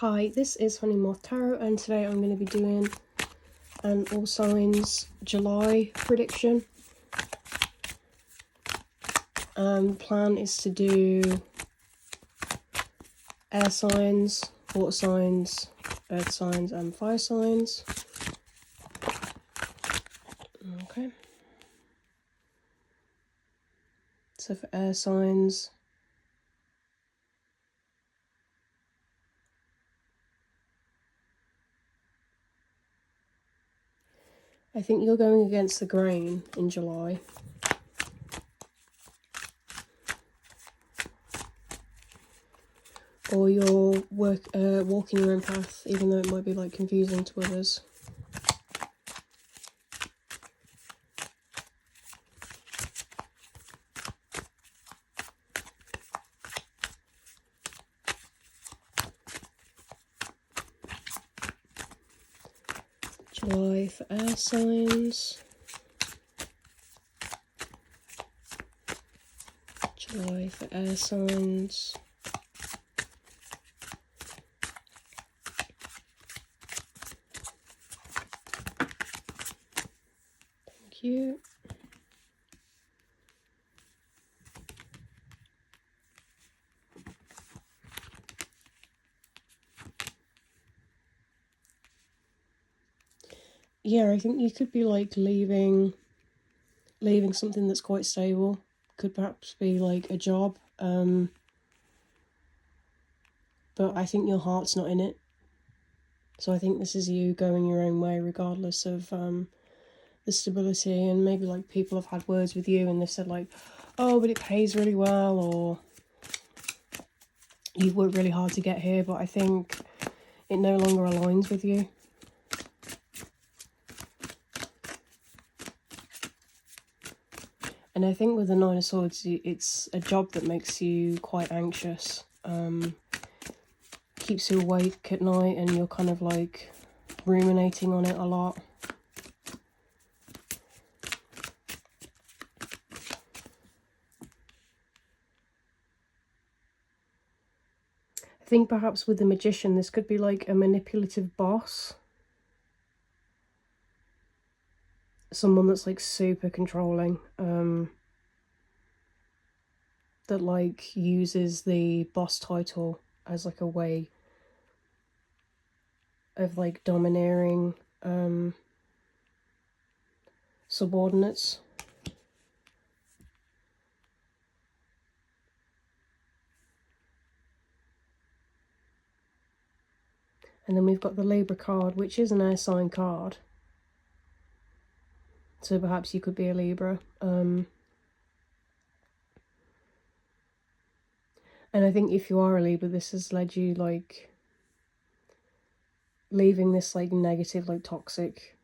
Hi, this is Honey Moth Tarot, and today I'm going to be doing an All Signs July prediction. Plan is to do air signs, water signs, earth signs and fire signs. Okay. So for air signs, I think you're going against the grain in July. Or you're walking your own path, even though it might be like confusing to others. July for air signs. July for air signs. Thank you. Yeah, I think you could be like leaving something that's quite stable. Could perhaps be like a job. But I think your heart's not in it. So I think this is you going your own way regardless of the stability, and maybe like people have had words with you and they've said like, oh, but it pays really well, or you've worked really hard to get here, but I think it no longer aligns with you. And I think with the Nine of Swords, it's a job that makes you quite anxious. Keeps you awake at night and you're kind of like ruminating on it a lot. I think perhaps with the Magician, this could be like a manipulative boss. Someone that's like super controlling, that like uses the boss title as like a way of like domineering subordinates. And then we've got the Libra card, which is an air sign card. So perhaps you could be a Libra. And I think if you are a Libra, this has led you like leaving this like negative, like toxic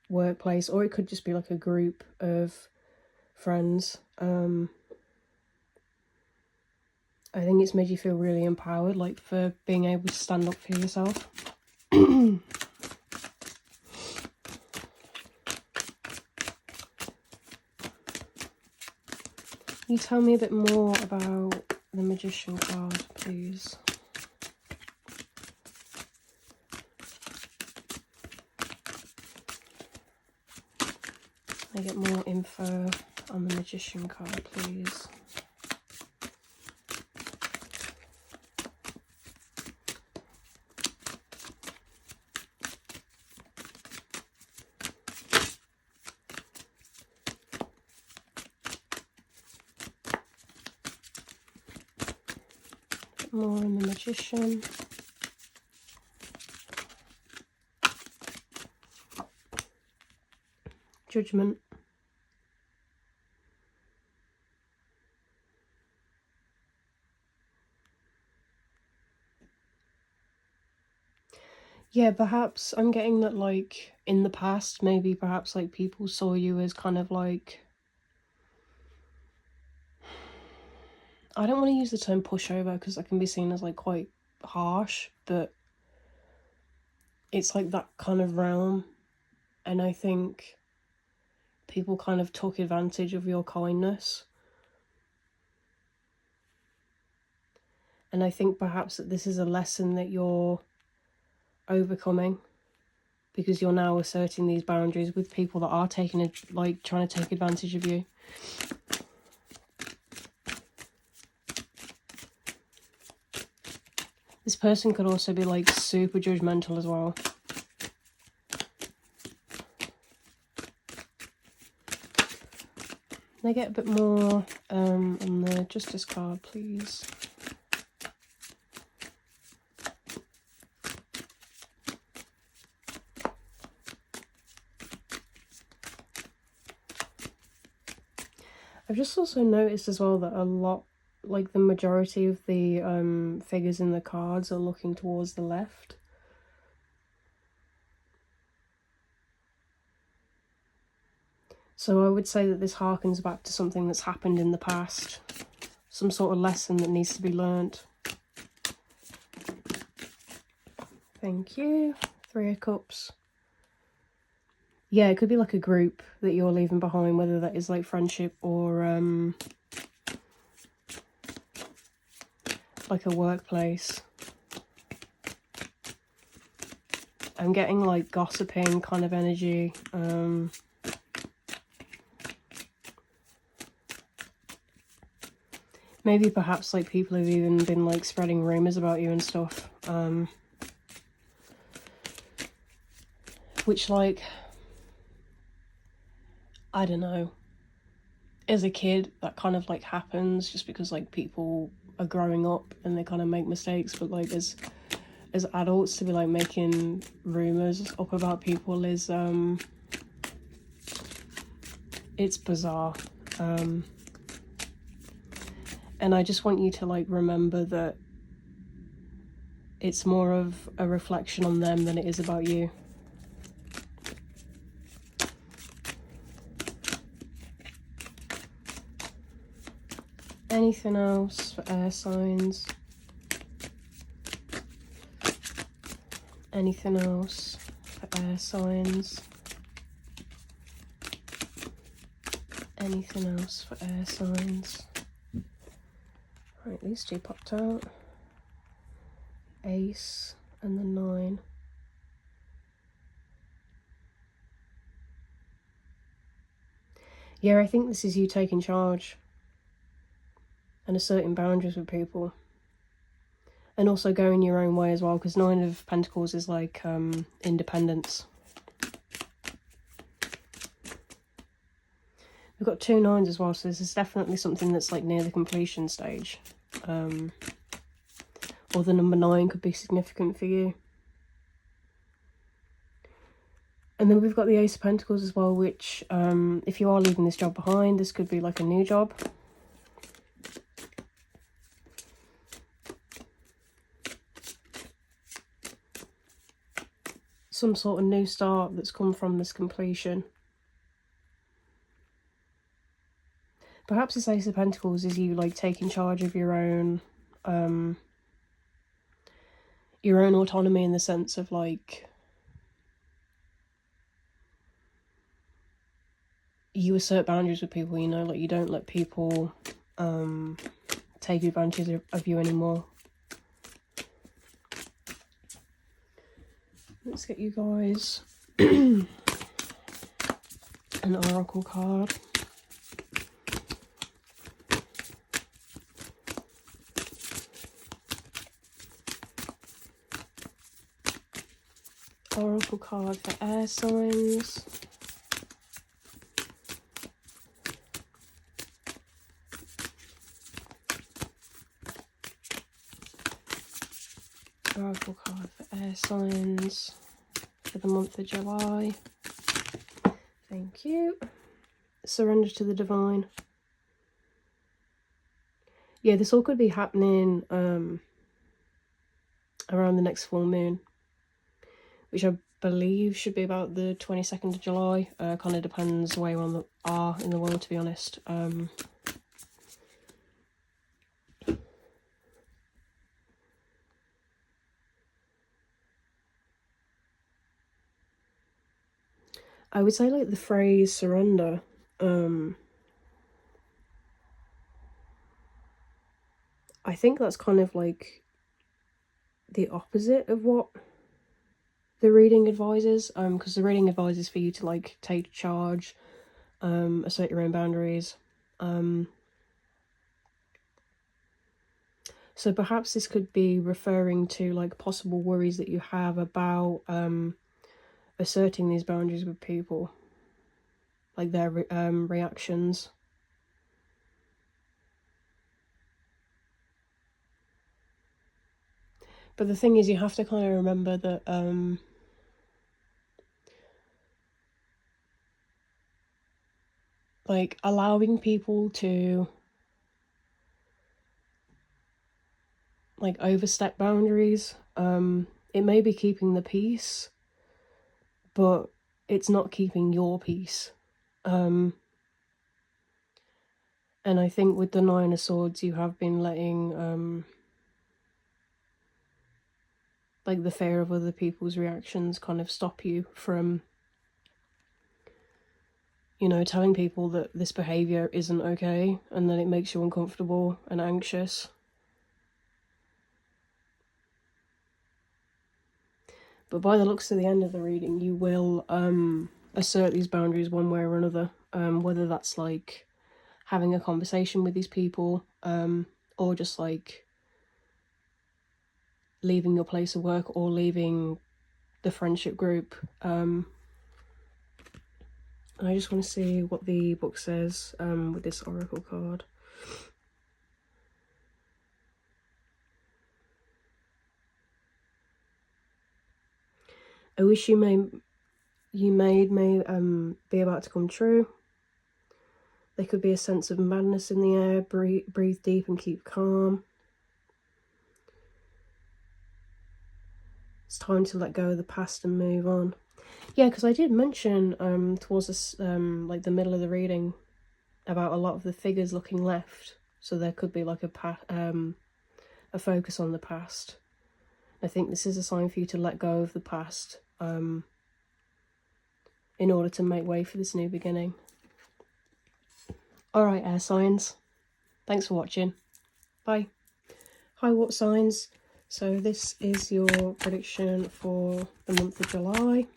workplace, or it could just be like a group of friends. I think it's made you feel really empowered, like for being able to stand up for yourself. Can you tell me a bit more about the Magician card, please? Can I get more info on the Magician card, please? More on the Magician. Judgment. Yeah, perhaps I'm getting that like in the past, maybe perhaps like people saw you as kind of like, I don't want to use the term pushover because that can be seen as like quite harsh, but it's like that kind of realm. And I think people kind of took advantage of your kindness. And I think perhaps that this is a lesson that you're overcoming, because you're now asserting these boundaries with people that are taking it, like trying to take advantage of you. This person could also be like super judgmental as well. Can I get a bit more on the Justice card, please? I've just also noticed as well that a lot, like the majority of the figures in the cards are looking towards the left. So I would say that this harkens back to something that's happened in the past. Some sort of lesson that needs to be learnt. Thank you. 3 of Cups. Yeah, it could be like a group that you're leaving behind, whether that is like friendship or like a workplace. I'm getting like gossiping kind of energy. Maybe perhaps like people have even been like spreading rumours about you and stuff. Which, like, I don't know. As a kid, that kind of like happens just because like people are growing up and they kind of make mistakes. But like as adults, to be like making rumours up about people is it's bizarre. And I just want you to like remember that it's more of a reflection on them than it is about you. Anything else for air signs? Anything else for air signs? Anything else for air signs? Right, these two popped out. Ace and the 9. Yeah, I think this is you taking charge and asserting boundaries with people. And also going your own way as well, because 9 of Pentacles is like independence. We've got 2 9s as well, so this is definitely something that's like near the completion stage. Or the number 9 could be significant for you. And then we've got the Ace of Pentacles as well, which if you are leaving this job behind, this could be like a new job. Some sort of new start that's come from this completion. Perhaps this Ace of Pentacles is you like taking charge of your own autonomy, in the sense of like you assert boundaries with people, you know, like you don't let people take advantage of you anymore. Let's get you guys an oracle card. Oracle card for air signs. Oracle card for air signs for the month of July. Thank you. Surrender to the divine. Yeah, this all could be happening around the next full moon, which I believe should be about the 22nd of July. Kind of depends where you are in the world, to be honest. I would say like the phrase surrender, I I think that's kind of like the opposite of what the reading advises, because the reading advises for you to like take charge, assert your own boundaries. So perhaps this could be referring to like possible worries that you have about asserting these boundaries with people, like their reactions. But the thing is, you have to kind of remember that like allowing people to like overstep boundaries, it may be keeping the peace, but it's not keeping your peace. And I think with the Nine of Swords, you have been letting like the fear of other people's reactions kind of stop you from, you know, telling people that this behavior isn't okay and that it makes you uncomfortable and anxious. But by the looks of the end of the reading, you will assert these boundaries one way or another, whether that's like having a conversation with these people, or just like leaving your place of work or leaving the friendship group. I just want to see what the book says with this oracle card. A wish you made may be about to come true. There could be a sense of madness in the air. Breathe deep and keep calm. It's time to let go of the past and move on. Yeah, because I did mention towards this, like the middle of the reading, about a lot of the figures looking left. So there could be like a focus on the past. I think this is a sign for you to let go of the past in order to make way for this new beginning. Alright, air signs. Thanks for watching. Bye. Hi, what signs? So this is your prediction for the month of July.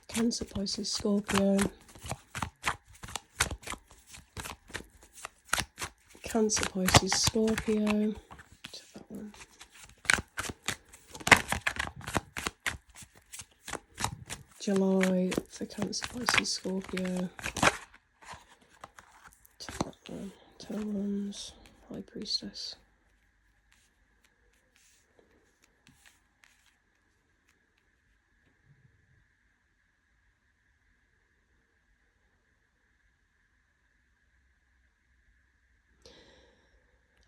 Cancer, Pisces, Scorpio. Cancer, Pisces, Scorpio. That one. July for Cancer, Pisces, Scorpio. That one. Talons, High Priestess.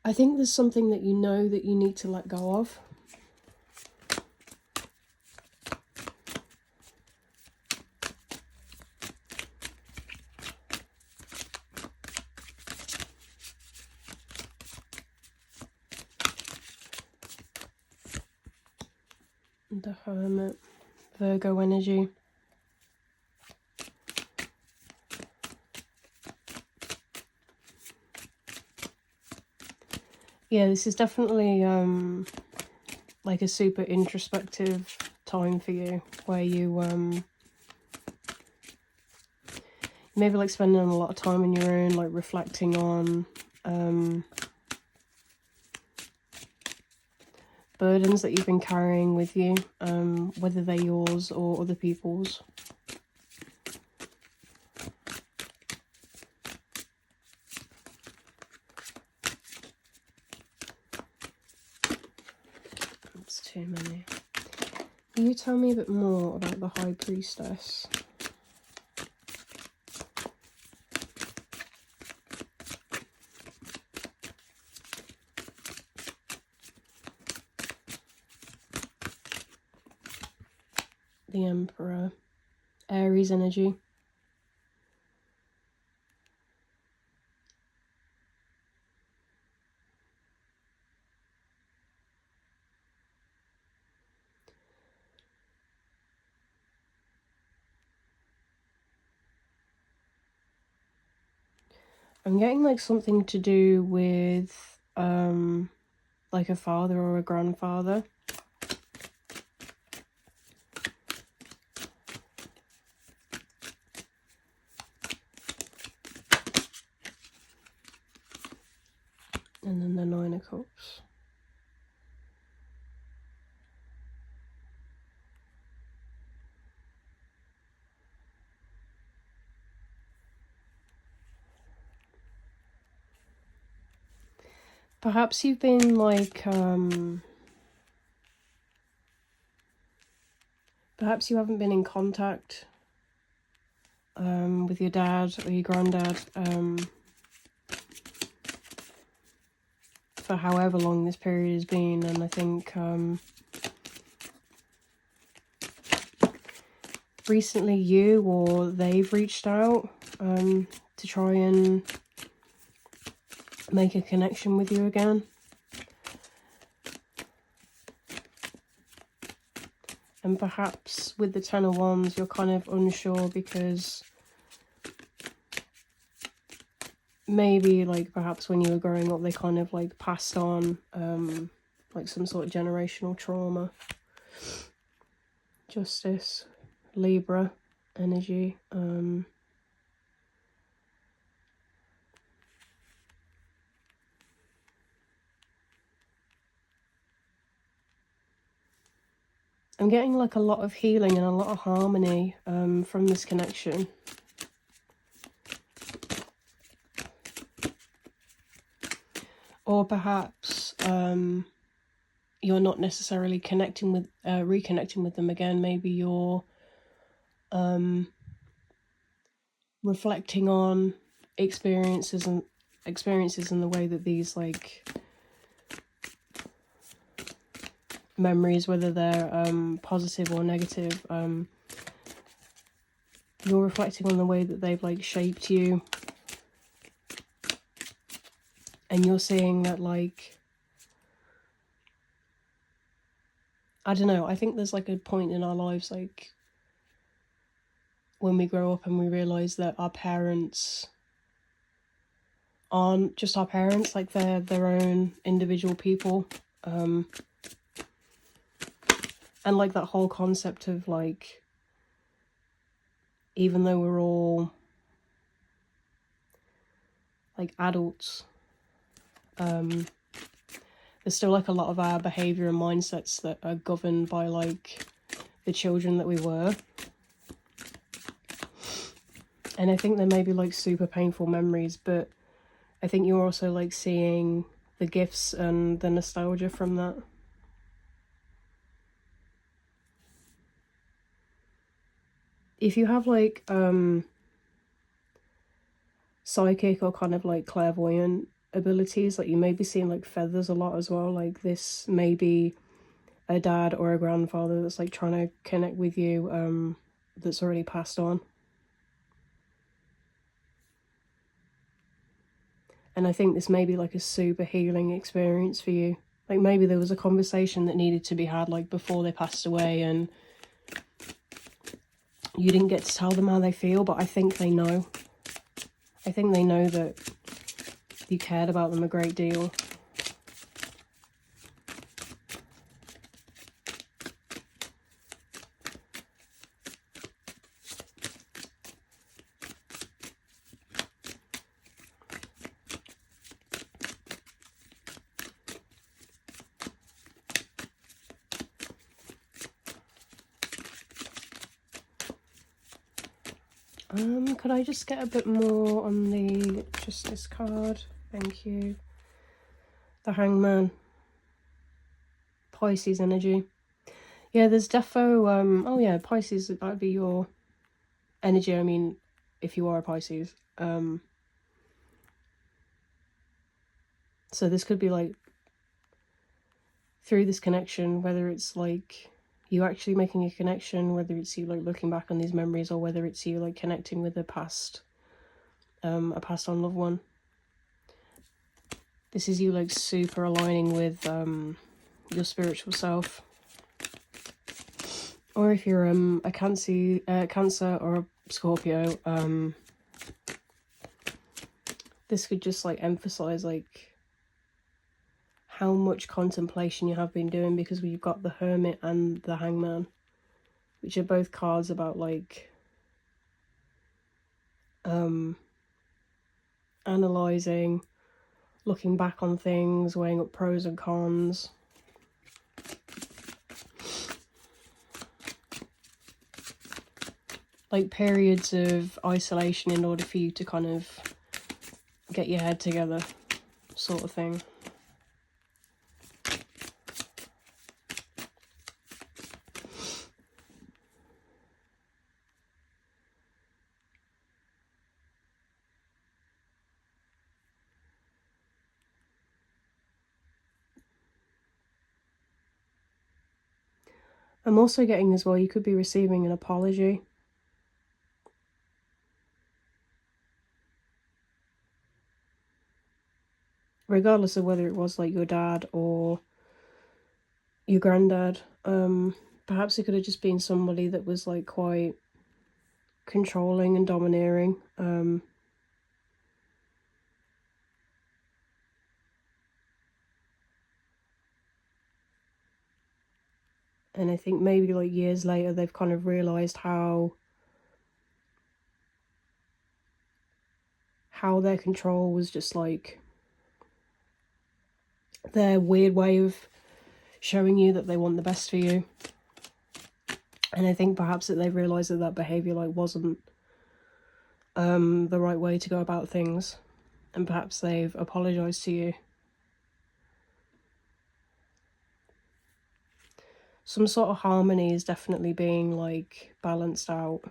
I think there's something that you know that you need to let go of. The Hermit, Virgo energy. Yeah, this is definitely like a super introspective time for you, where you maybe like spending a lot of time on your own, like reflecting on burdens that you've been carrying with you, whether they're yours or other people's. That's too many. Can you tell me a bit more about the High Priestess? The Emperor, Aries energy. I'm getting like something to do with like a father or a grandfather. And then the Nine of Cups. Perhaps you've been like, perhaps you haven't been in contact with your dad or your granddad for however long this period has been, and I think recently you or they've reached out to try and make a connection with you again. And perhaps with the Ten of Wands, you're kind of unsure because maybe, like, perhaps when you were growing up, they kind of, like, passed on, like, some sort of generational trauma. Justice, Libra energy. I'm getting like a lot of healing and a lot of harmony from this connection. Or perhaps you're not necessarily connecting with, reconnecting with them again. Maybe you're reflecting on experiences and the way that these like memories, whether they're positive or negative, you're reflecting on the way that they've like shaped you, and you're seeing that, like, I don't know, I think there's like a point in our lives, like when we grow up and we realize that our parents aren't just our parents, like they're their own individual people. And like that whole concept of like, even though we're all like adults, there's still like a lot of our behavior and mindsets that are governed by like the children that we were. And I think there may be like super painful memories, but I think you're also like seeing the gifts and the nostalgia from that. If you have like psychic or kind of like clairvoyant abilities, like you may be seeing like feathers a lot as well. Like this may be a dad or a grandfather that's like trying to connect with you, that's already passed on. And I think this may be like a super healing experience for you. Like maybe there was a conversation that needed to be had like before they passed away, and you didn't get to tell them how they feel, but I think they know. I think they know that you cared about them a great deal. Could I just get a bit more on the Justice card? Thank you. The Hangman. Pisces energy. Yeah, there's defo, oh yeah, Pisces, that would be your energy, I mean, if you are a Pisces. So this could be like, through this connection, whether it's like you actually making a connection, whether it's you like looking back on these memories, or whether it's you like connecting with a passed on loved one. This is you like super aligning with your spiritual self. Or if you're a Cancer or a Scorpio, this could just like emphasize like how much contemplation you have been doing, because we've got the Hermit and the Hangman, which are both cards about like analysing, looking back on things, weighing up pros and cons. Like periods of isolation in order for you to kind of get your head together, sort of thing. I'm also getting as well, you could be receiving an apology. Regardless of whether it was like your dad or your granddad. Perhaps it could have just been somebody that was like quite controlling and domineering. And I think maybe like years later they've kind of realised how their control was just like their weird way of showing you that they want the best for you. And I think perhaps that they've realised that that behaviour like wasn't the right way to go about things, and perhaps they've apologised to you. Some sort of harmony is definitely being like balanced out.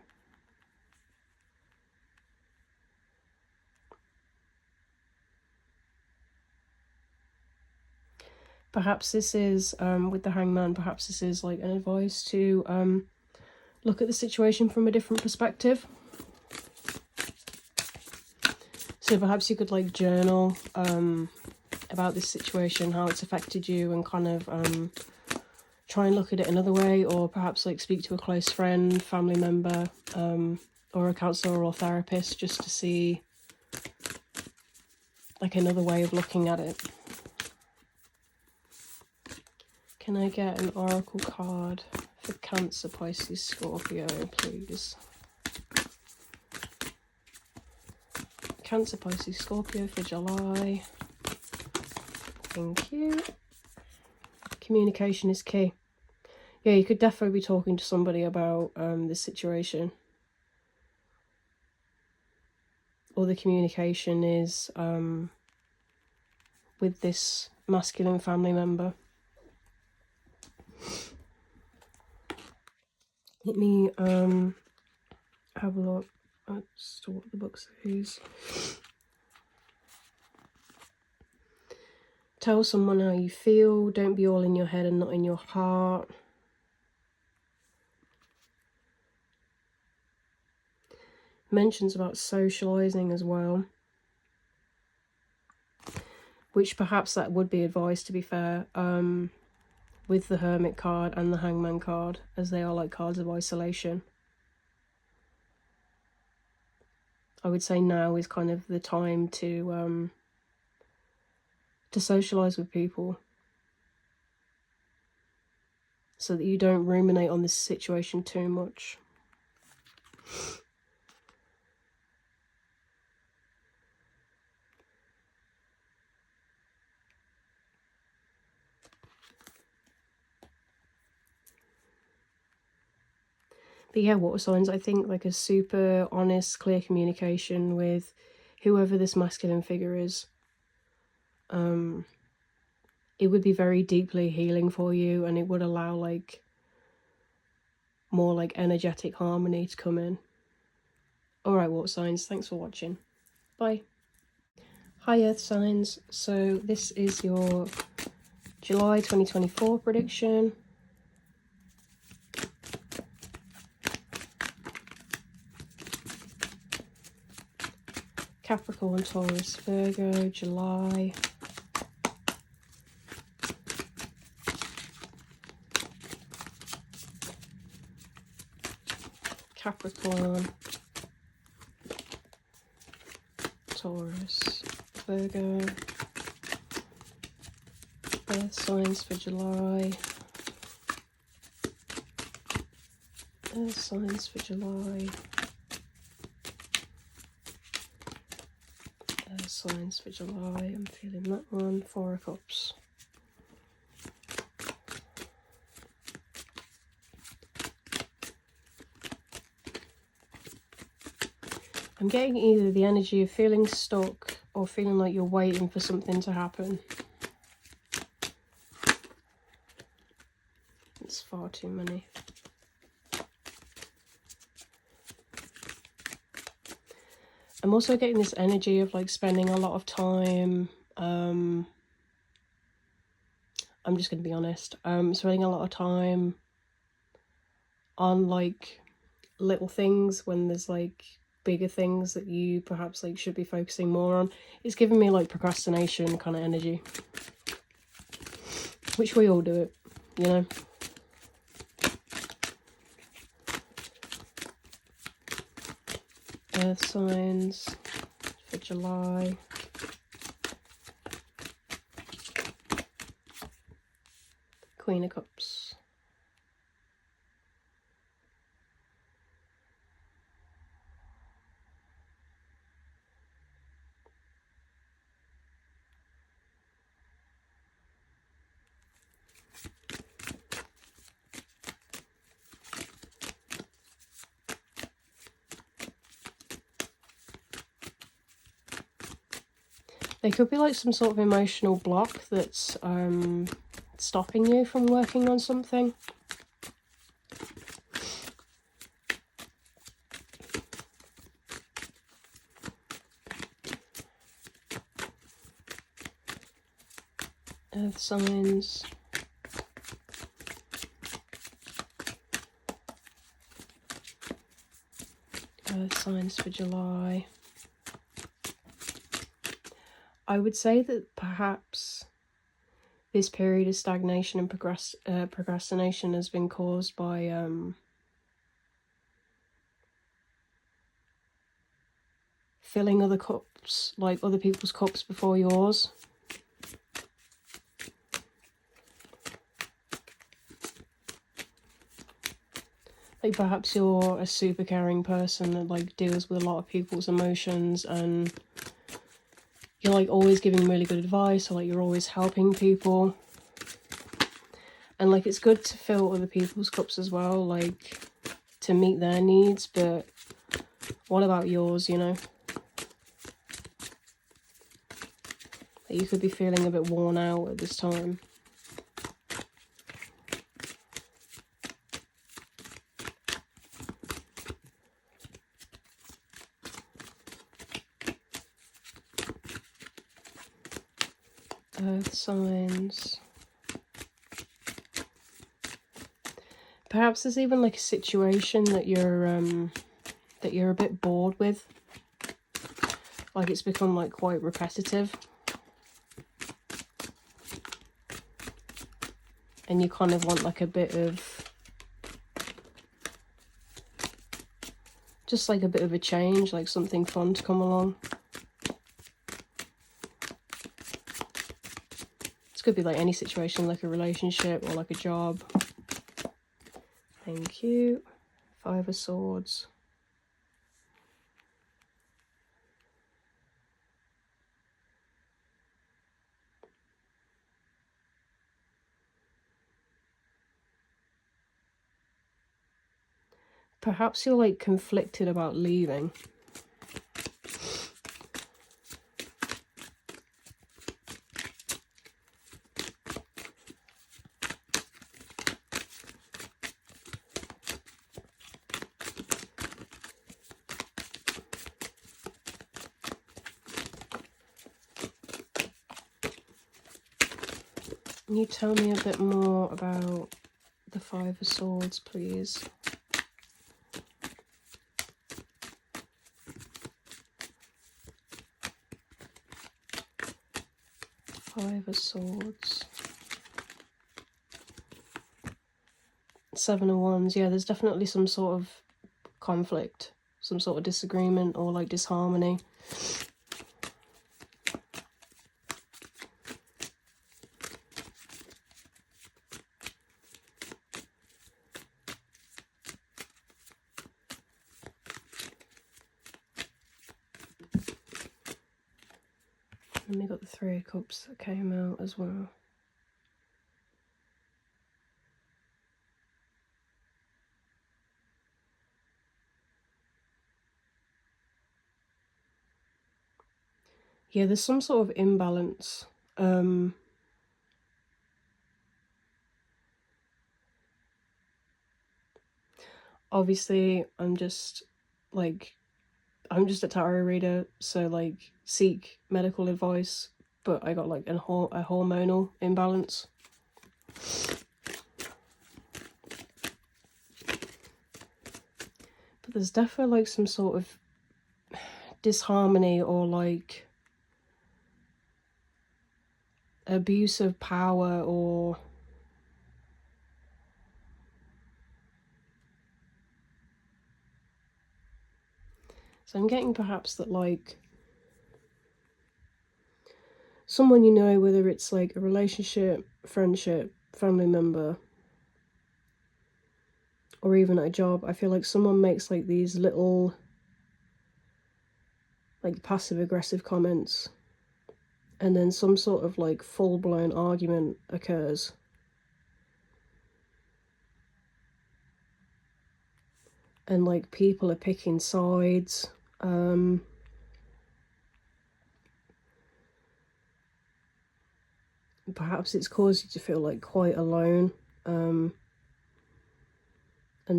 Perhaps this is, with the Hangman, perhaps this is like an advice to look at the situation from a different perspective. So perhaps you could like journal about this situation, how it's affected you, and kind of try and look at it another way, or perhaps like speak to a close friend, family member, or a counsellor or therapist, just to see like another way of looking at it. Can I get an oracle card for Cancer, Pisces, Scorpio, please? Cancer, Pisces, Scorpio for July. Thank you. Communication is key. Yeah, you could definitely be talking to somebody about this situation. Or the communication is with this masculine family member. Let me have a look at what the book says. Tell someone how you feel. Don't be all in your head and not in your heart. Mentions about socialising as well, which perhaps that would be advice, to be fair, with the Hermit card and the Hangman card, as they are like cards of isolation. I would say now is kind of the time to socialise with people, so that you don't ruminate on this situation too much. But yeah, water signs, I think like a super honest, clear communication with whoever this masculine figure is. It would be very deeply healing for you, and it would allow like more like energetic harmony to come in. Alright, water signs, thanks for watching. Bye. Hi Earth signs, so this is your July 2024 prediction. Capricorn, Taurus, Virgo, July. Capricorn, Taurus, Virgo, Earth signs for July, Earth signs for July, Earth signs for July. I'm feeling that one. Four of Cups. I'm getting either the energy of feeling stuck or feeling like you're waiting for something to happen. It's far too many. I'm also getting this energy of like spending a lot of time, I'm just going to be honest, spending a lot of time on like little things when there's like bigger things that you perhaps like should be focusing more on. It's giving me like procrastination kind of energy, which we all do it, you know. Earth signs for July. Queen of Cups. There could be like some sort of emotional block that's stopping you from working on something. Earth signs. Earth signs for July. I would say that perhaps this period of stagnation and procrastination has been caused by filling other cups, like other people's cups before yours. Like perhaps you're a super caring person that like deals with a lot of people's emotions, and you're like always giving really good advice, or like you're always helping people. And like it's good to fill other people's cups as well, like to meet their needs, but what about yours, you know? Like you could be feeling a bit worn out at this time. Earth signs. Perhaps there's even like a situation that you're a bit bored with. Like it's become like quite repetitive. And you kind of want like a bit of, just like a bit of a change, like something fun to come along. This could be like any situation, like a relationship or like a job. Thank you. Five of Swords. Perhaps you're like conflicted about leaving. Can you tell me a bit more about the Five of Swords, please? Five of Swords. Seven of Wands. Yeah, there's definitely some sort of conflict, some sort of disagreement or like disharmony. And we got the Three of Cups that came out as well. Yeah, there's some sort of imbalance. Obviously, I'm just a tarot reader, so like seek medical advice, but I got like a hormonal imbalance. But there's definitely like some sort of disharmony or like abuse of power, or so I'm getting perhaps that like someone you know, whether it's like a relationship, friendship, family member, or even at a job, I feel like someone makes like these little like passive aggressive comments, and then some sort of like full-blown argument occurs. And like people are picking sides. Perhaps it's caused you to feel like quite alone and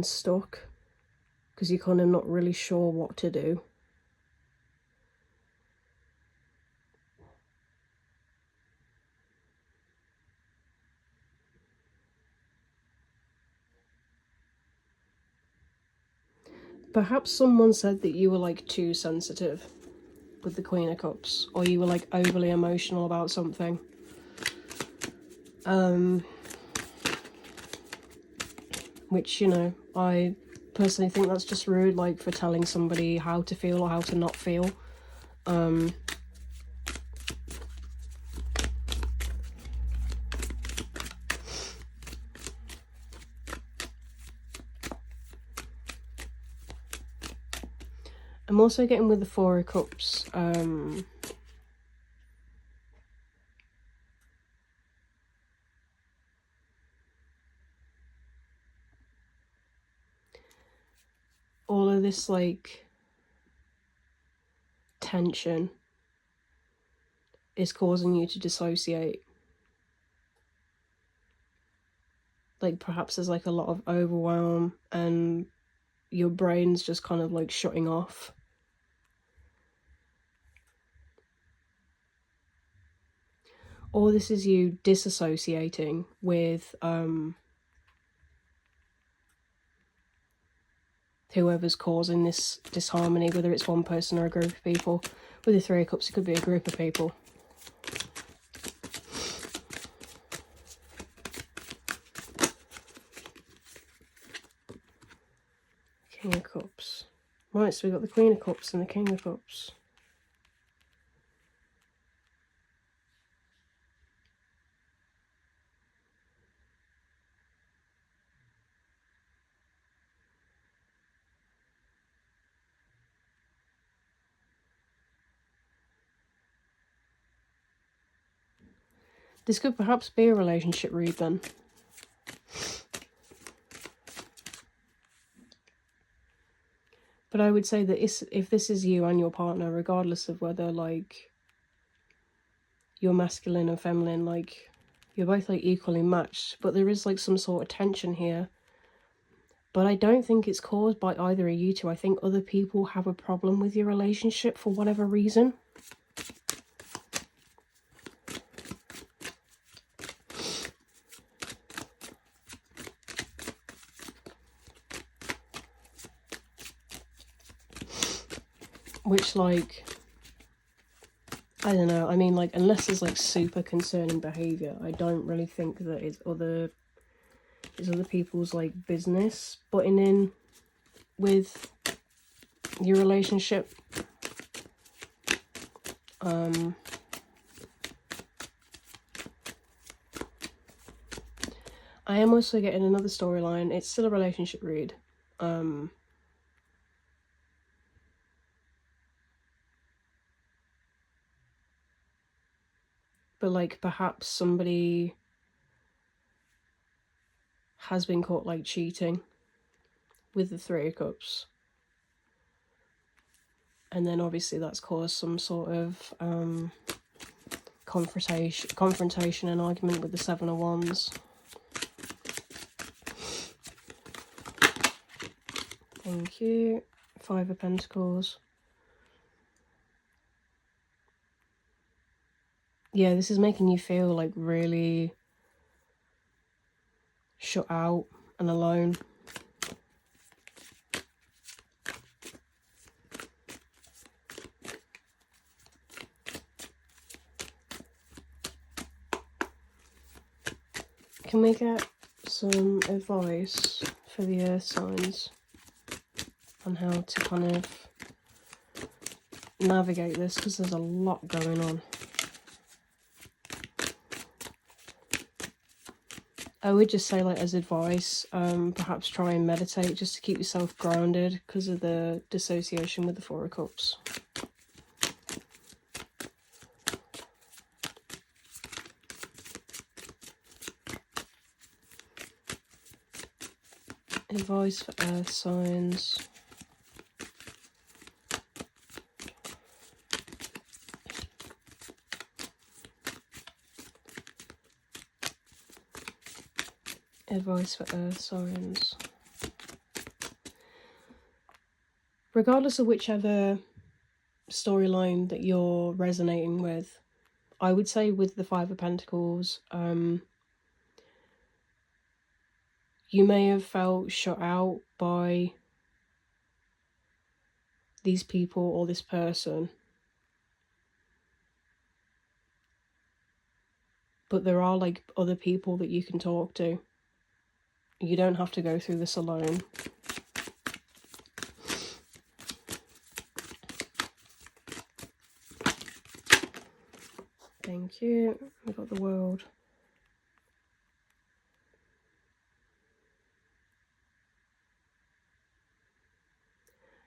stuck, because you're kind of not really sure what to do. Perhaps someone said that you were like too sensitive with the Queen of Cups, or you were like overly emotional about something. Which, you know, I personally think that's just rude, like for telling somebody how to feel or how to not feel. I'm also getting with the Four of Cups, all of this like tension is causing you to dissociate. Like perhaps there's like a lot of overwhelm and your brain's just kind of like shutting off. Or this is you disassociating with whoever's causing this disharmony, whether it's one person or a group of people. With the Three of Cups, it could be a group of people. King of Cups. Right, so we've got the Queen of Cups and the King of Cups. This could perhaps be a relationship read then. But I would say that if this is you and your partner, regardless of whether like you're masculine or feminine, like you're both like equally matched, but there is like some sort of tension here. But I don't think it's caused by either of you two. I think other people have a problem with your relationship for whatever reason. Which, like, I don't know. I mean, like, unless there's like super concerning behavior, I don't really think that it's other people's like business butting in with your relationship. I am also getting another storyline. It's still a relationship read. feel like perhaps somebody has been caught like cheating with the Three of Cups. And then obviously that's caused some sort of confrontation and argument with the Seven of Wands. Thank you. Five of Pentacles. Yeah, this is making you feel like really shut out and alone. Can we get some advice for the earth signs on how to kind of navigate this, because there's a lot going on. I would just say, like, as advice, perhaps try and meditate just to keep yourself grounded because of the dissociation with the Four of Cups. Advice for earth signs. Advice for earth signs. Regardless of whichever storyline that you're resonating with, I would say with the Five of Pentacles, you may have felt shut out by these people or this person. But there are like other people that you can talk to. You don't have to go through this alone. Thank you. We've got the World.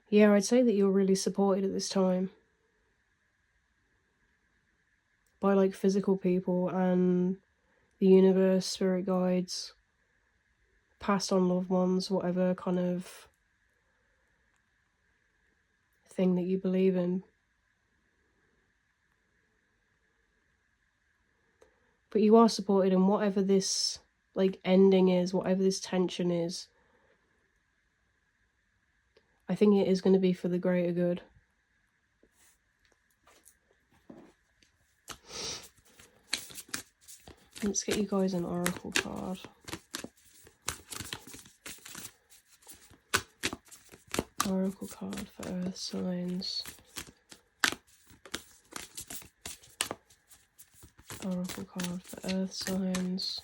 Yeah, I'd say that you're really supported at this time by like physical people and the universe, spirit guides, passed on loved ones, whatever kind of thing that you believe in. But you are supported, and whatever this like ending is, whatever this tension is, I think it is going to be for the greater good. Let's get you guys an oracle card. Oracle card for earth signs. Oracle card for earth signs.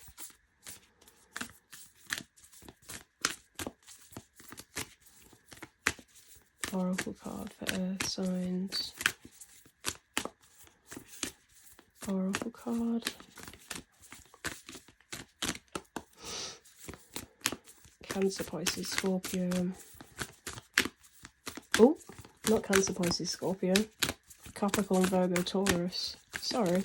Oracle card for earth signs. Oracle card. Cancer, Pisces, Scorpio. Oh, not Cancer, Pisces, Scorpio. Capricorn, Virgo, Taurus. Sorry.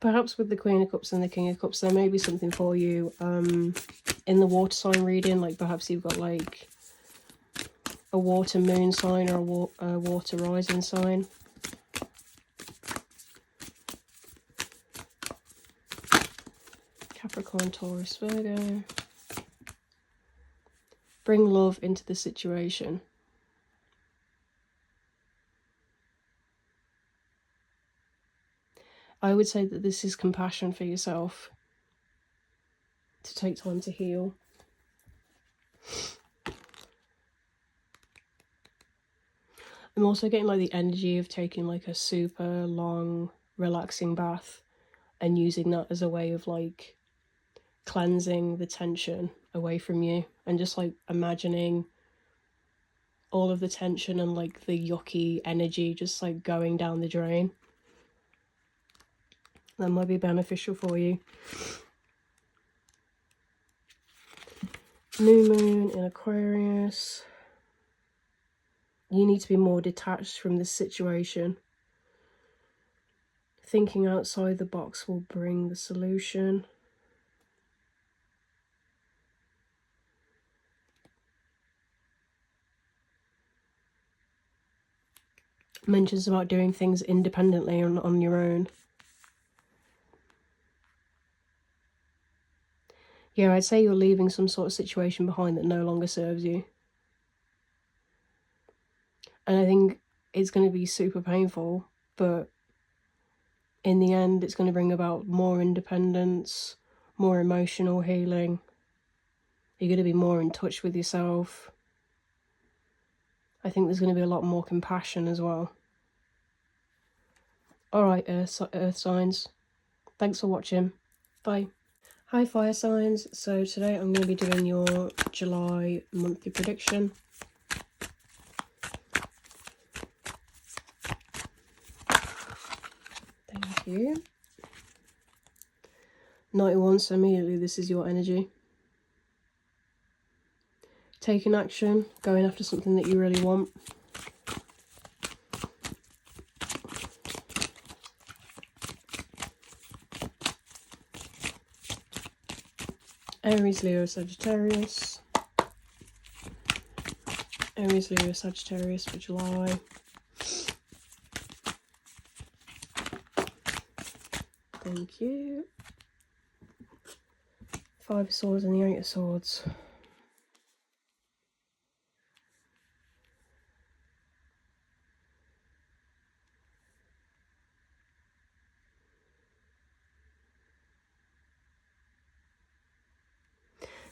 Perhaps with the Queen of Cups and the King of Cups, there may be something for you in the water sign reading. Like perhaps you've got like a water moon sign or a water rising sign. Capricorn, Taurus, Virgo. Bring love into the situation. I would say that this is compassion for yourself. To take time to heal. I'm also getting like the energy of taking like a super long, relaxing bath and using that as a way of like cleansing the tension away from you, and just like imagining all of the tension and like the yucky energy just like going down the drain. That might be beneficial for you. New moon in Aquarius. You need to be more detached from this situation. thinking outside the box will bring the solution. Mentions about doing things independently on your own. Yeah, I'd say you're leaving some sort of situation behind that no longer serves you. And I think it's going to be super painful, but in the end, it's going to bring about more independence, more emotional healing. You're going to be more in touch with yourself. I think there's going to be a lot more compassion as well. Alright, Earth signs. Thanks for watching. Bye. Hi, fire signs. So today I'm going to be doing your July monthly prediction. Thank you. 91, so immediately this is your energy. Taking action, going after something that you really want. Aries, Leo, Sagittarius. Aries, Leo, Sagittarius for July. Thank you. 5 of Swords and the 8 of Swords.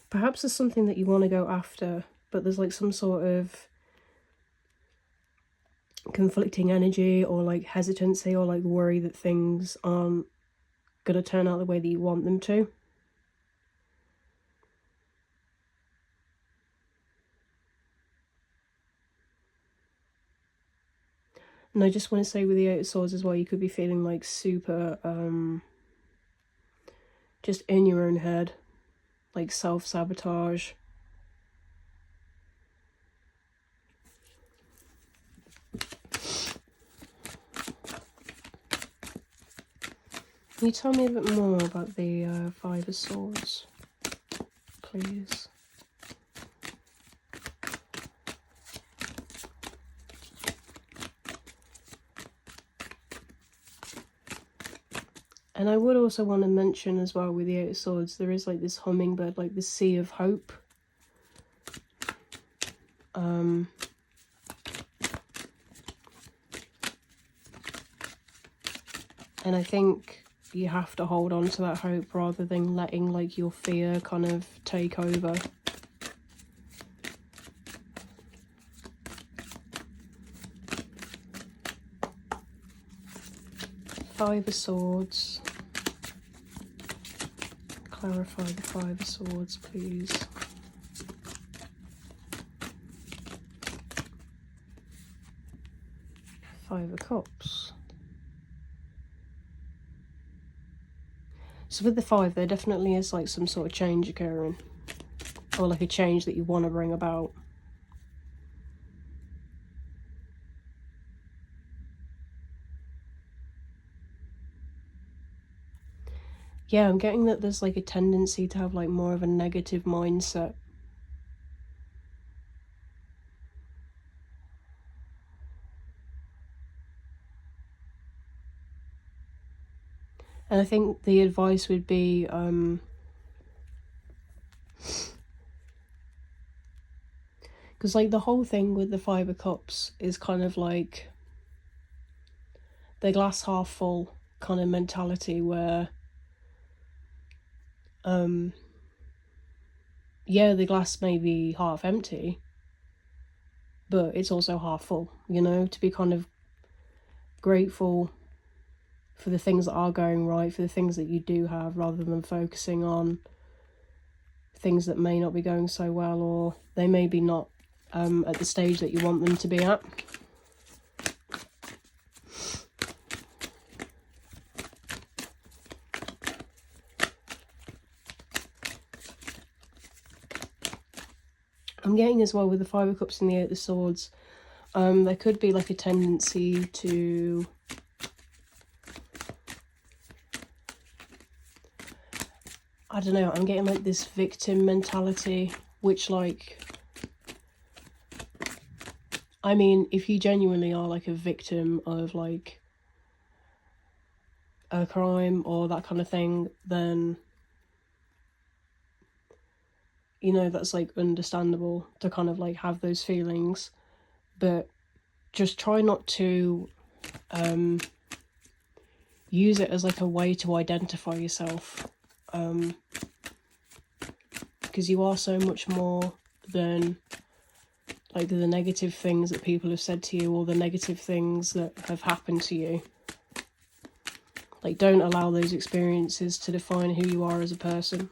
Perhaps there's something that you want to go after, but there's like some sort of conflicting energy or like hesitancy or like worry that things aren't going to turn out the way that you want them to. And I just want to say with the 8 of Swords as well, you could be feeling like super just in your own head, like self-sabotage. Can you tell me a bit more about the 5 of Swords, please? And I would also want to mention as well with the 8 of Swords, there is like this hummingbird, like the sea of hope. And I think you have to hold on to that hope rather than letting like your fear kind of take over. Five of Swords. Clarify the 5 of Swords, please. Five of Cups. So with the 5, there definitely is like some sort of change occurring, or like a change that you want to bring about. Yeah, I'm getting that there's like a tendency to have like more of a negative mindset. And I think the advice would be because like the whole thing with the 5 of Cups is kind of like the glass half full kind of mentality where yeah, the glass may be half empty, but it's also half full, you know, to be kind of grateful for the things that are going right, for the things that you do have, rather than focusing on things that may not be going so well, or they may be not at the stage that you want them to be at. I'm getting as well with the 5 of Cups and the 8 of Swords, there could be like a tendency to I don't know, I'm getting like this victim mentality, which like, I mean, if you genuinely are like a victim of like a crime or that kind of thing, then, you know, that's like understandable to kind of like have those feelings, but just try not to use it as like a way to identify yourself, because you are so much more than like the negative things that people have said to you or the negative things that have happened to you. Like, don't allow those experiences to define who you are as a person.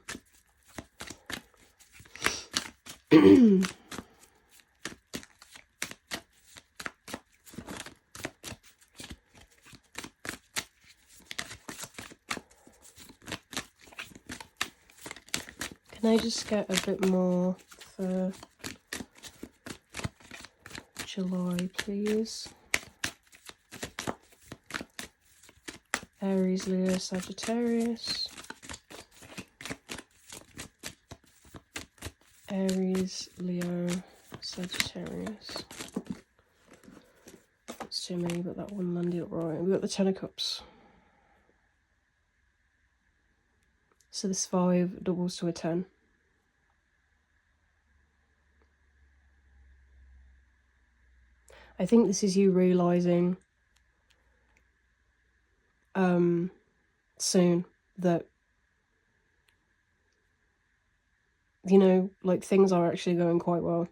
Can I just get a bit more for July, please? Aries, Leo, Sagittarius. Aries, Leo, Sagittarius. That's too many, but that one landed up right. We've got the Ten of Cups. So this 5 doubles to a 10. I think this is you realising soon that, you know, like, things are actually going quite well.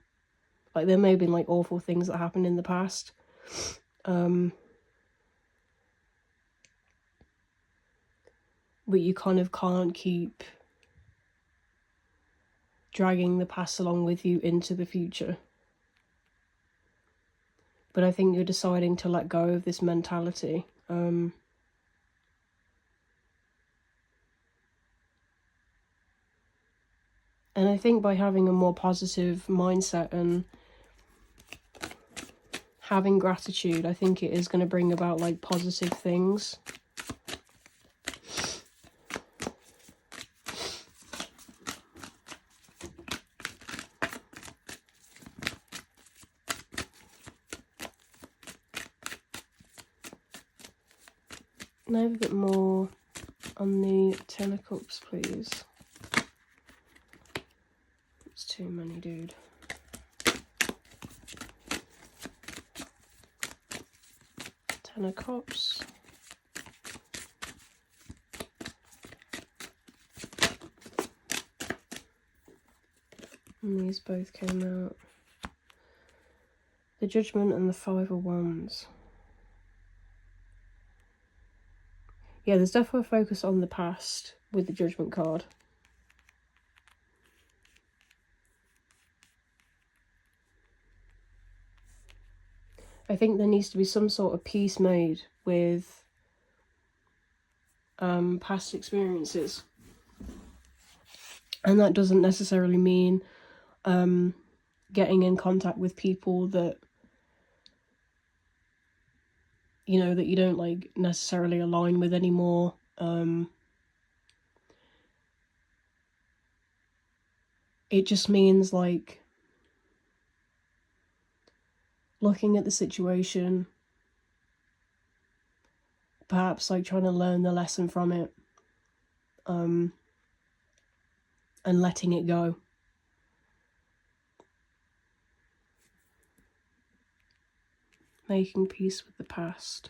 Like, there may have been like awful things that happened in the past, but you kind of can't keep dragging the past along with you into the future. But I think you're deciding to let go of this mentality. And I think by having a more positive mindset and having gratitude, I think it is going to bring about like positive things. Can I have a bit more on the Ten of Cups, please? It's too many, dude. Ten of Cups. And these both came out. The Judgment and the Five of Wands. Yeah, there's definitely a focus on the past with the Judgment card. I think there needs to be some sort of peace made with past experiences. And that doesn't necessarily mean getting in contact with people that, you know, that you don't like necessarily align with anymore. It just means like looking at the situation, perhaps like trying to learn the lesson from it, and letting it go. Making peace with the past.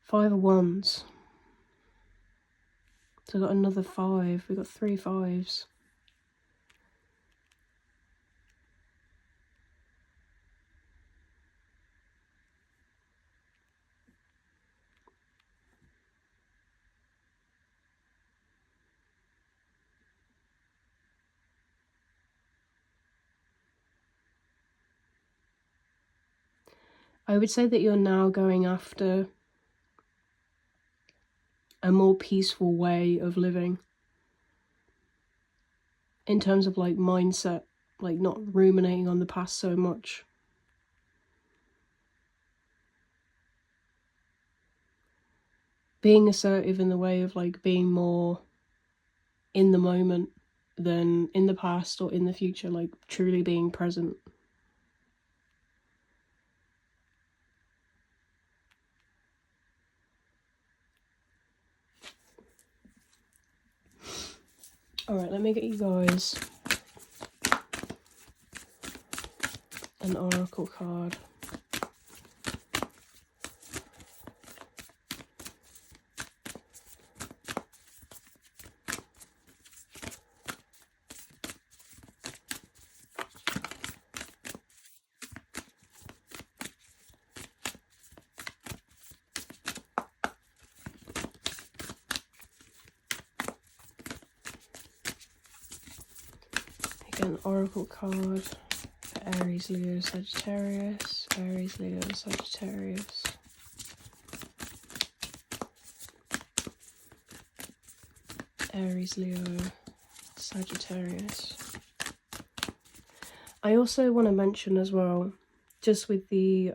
Five of Wands. So we've got another 5. We've got 3 5s. I would say that you're now going after a more peaceful way of living. In terms of like mindset, like not ruminating on the past so much. being assertive in the way of like being more in the moment than in the past or in the future, like truly being present. Alright, let me get you guys an oracle card. Again, oracle card for Aries, Leo, Sagittarius. Aries, Leo, Sagittarius. Aries, Leo, Sagittarius. I also want to mention as well, just with the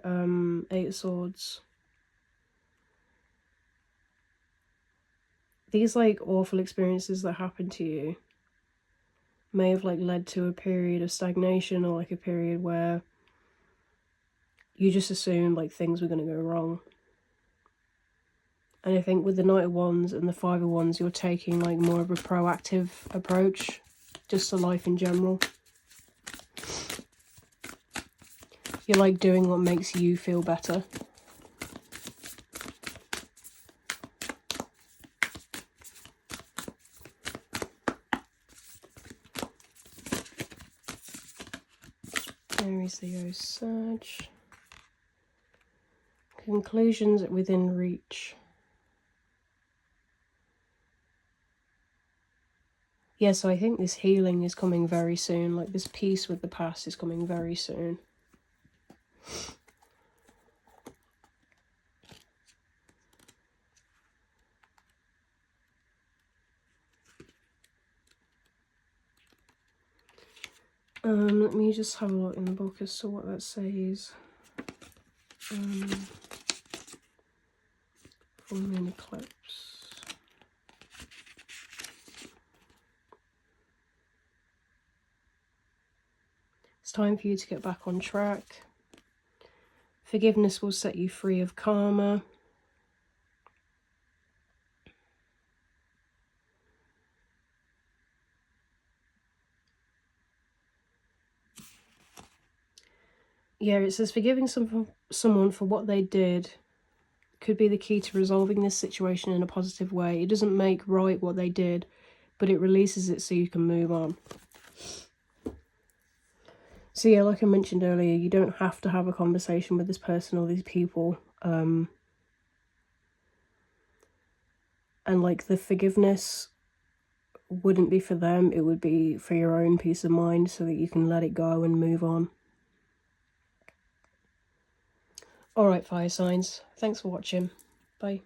Eight of Swords, these like awful experiences that happen to you may have like led to a period of stagnation, or like a period where you just assumed like things were going to go wrong. And I think with the Knight of Wands and the Five of Wands, you're taking like more of a proactive approach just to life in general. You're like doing what makes you feel better. Aries, Leo, Sag. Conclusions within reach. Yeah, so I think this healing is coming very soon. Like this peace with the past is coming very soon. Let me just have a look in the book as to what that says. Full moon eclipse. It's time for you to get back on track. Forgiveness will set you free of karma. Yeah, it says forgiving someone for what they did could be the key to resolving this situation in a positive way. It doesn't make right what they did, but it releases it so you can move on. So yeah, like I mentioned earlier, you don't have to have a conversation with this person or these people. And like the forgiveness wouldn't be for them, it would be for your own peace of mind so that you can let it go and move on. Alright, fire signs, thanks for watching. Bye.